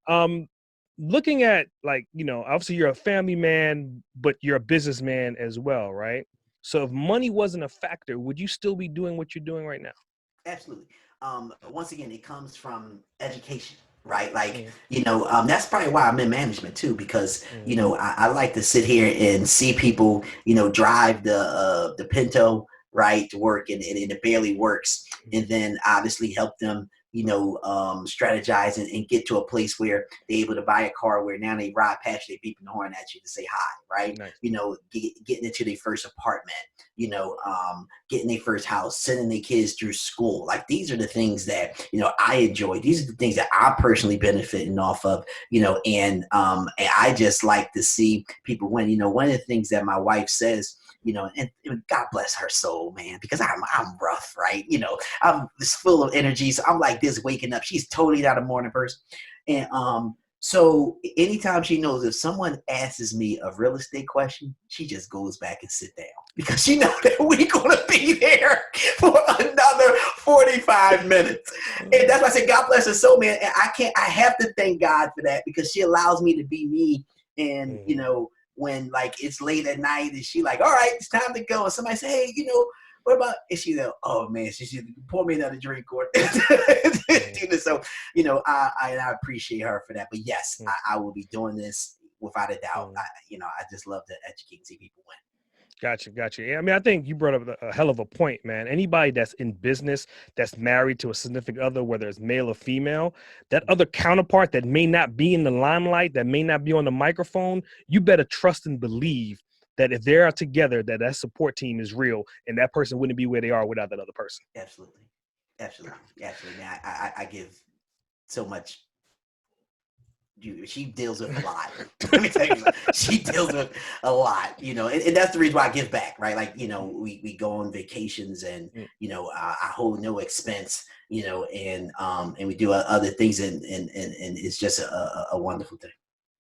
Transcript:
Um, looking at, like, obviously you're a family man, but you're a businessman as well, right? So if money wasn't a factor, would you still be doing what you're doing right now? Absolutely. Once again, it comes from education, right? Like, Mm, that's probably why I'm in management too, because, mm, I like to sit here and see people, drive the Pinto, right, to work and it barely works. mm, And then obviously help them, strategize and get to a place where they're able to buy a car where now they ride past you, they beeping the horn at you to say hi, right? nice. Getting into their first apartment, getting their first house, sending their kids through school. Like, these are the things that I enjoy. These are the things that I'm personally benefiting off of. And I just like to see people win. One of the things that my wife says, and God bless her soul, man, because I'm rough, right? I'm just full of energy, so I'm like this waking up. She's totally not a morning person, and so anytime she knows if someone asks me a real estate question, she just goes back and sit down because she knows that we're gonna be there for another 45 minutes. And that's why I say God bless her soul, man. And I have to thank God for that because she allows me to be me. And Mhm. when like it's late at night and she like, all right, it's time to go. And somebody say, hey, what about, and she like, oh man, she should pour me another drink or Mhm. so I appreciate her for that. But yes, Mhm. I will be doing this without a doubt. Mhm. I just love to educate and see people win. Gotcha. Yeah, I mean, I think you brought up a hell of a point, man. Anybody that's in business, that's married to a significant other, whether it's male or female, that other counterpart that may not be in the limelight, that may not be on the microphone, you better trust and believe that if they are together, that support team is real, and that person wouldn't be where they are without that other person. Absolutely, absolutely, man. I give so much. She deals with a lot. Let me tell you, she deals with a lot, and that's the reason why I give back, right? Like, we go on vacations and, Mm. I hold no expense, and we do other things and it's just a wonderful thing.